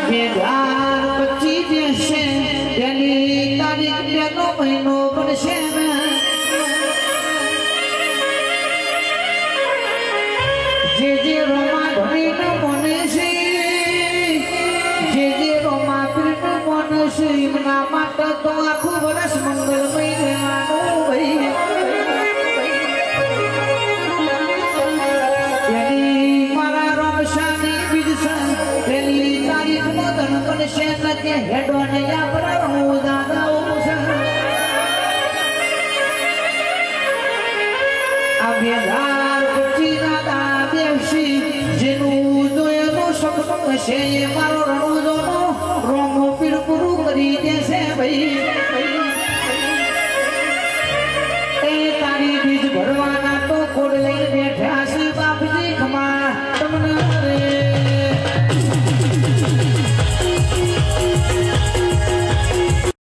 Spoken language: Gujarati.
2025 છે તેની તારીખ તેનો મહિનો બનશે જે રોમા ધણીને મને છે જે રોમા પીરને મને છે એમના માટે તો આખું વર્ષ મંગલમય રહેવાનું ભાઈ તેની મારા રોમશાની બીજ છે તેની તારીખ મોદન બનશે કે હેડો ને યાપરા હું દાદા છે આ બેધાર પછી દાદા દેવશી જેનું જોયેલું સપનું છે એ મારો રણુજોનો રોમો